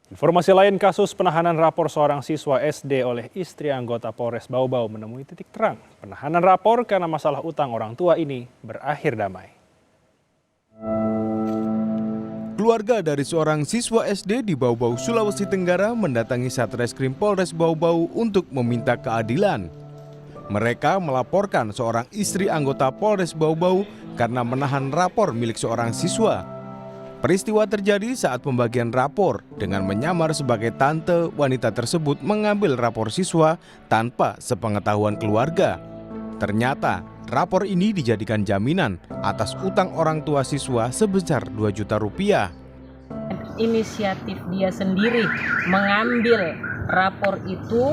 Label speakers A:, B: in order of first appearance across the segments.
A: Informasi lain, kasus penahanan rapor seorang siswa SD oleh istri anggota Polres Bau-Bau menemui titik terang. Penahanan rapor karena masalah utang orang tua ini berakhir damai.
B: Keluarga dari seorang siswa SD di Bau-Bau, Sulawesi Tenggara mendatangi Satreskrim Polres Bau-Bau untuk meminta keadilan. Mereka melaporkan seorang istri anggota Polres Bau-Bau karena menahan rapor milik seorang siswa. Peristiwa terjadi saat pembagian rapor dengan menyamar sebagai tante wanita tersebut mengambil rapor siswa tanpa sepengetahuan keluarga. Ternyata rapor ini dijadikan jaminan atas utang orang tua siswa sebesar 2 juta rupiah.
C: Inisiatif dia sendiri mengambil rapor itu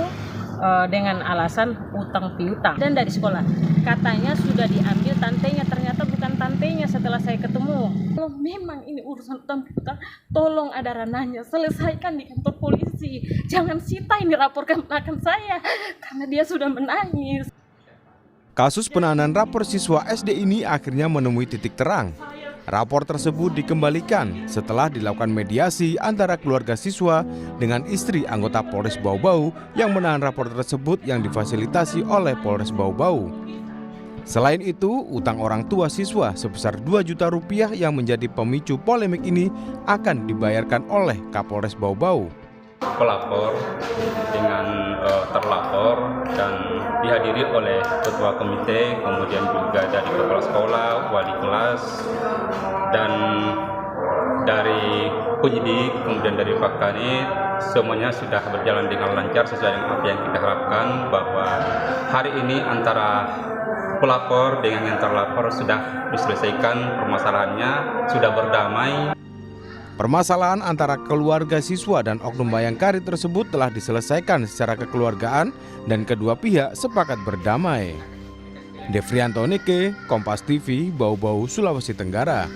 C: dengan alasan utang piutang dan dari sekolah katanya sudah diambil tantenya, ternyata bukan tantenya. Setelah saya ketemu, kalau memang ini urusan utang piutang, tolong ada ranahnya selesaikan di kantor polisi, jangan sita ini laporkan akan saya karena dia sudah menangis.
B: Kasus penahanan rapor siswa SD ini akhirnya menemui titik terang. Rapor tersebut dikembalikan setelah dilakukan mediasi antara keluarga siswa dengan istri anggota Polres Bau-Bau yang menahan rapor tersebut yang difasilitasi oleh Polres Bau-Bau. Selain itu, utang orang tua siswa sebesar 2 juta rupiah yang menjadi pemicu polemik ini akan dibayarkan oleh Kapolres Bau-Bau.
D: Pelapor dengan terlapor dan dihadiri oleh ketua komite, kemudian juga dari kepala sekolah, wali kelas, dan dari penyidik, kemudian dari Pak Kanit, semuanya sudah berjalan dengan lancar sesuai dengan apa yang kita harapkan, bahwa hari ini antara pelapor dengan yang terlapor sudah diselesaikan permasalahannya, sudah berdamai.
B: Permasalahan antara keluarga siswa dan Oknum Bayangkari tersebut telah diselesaikan secara kekeluargaan dan kedua pihak sepakat berdamai. Devrianto Nike, Kompas TV, Bau-Bau, Sulawesi Tenggara.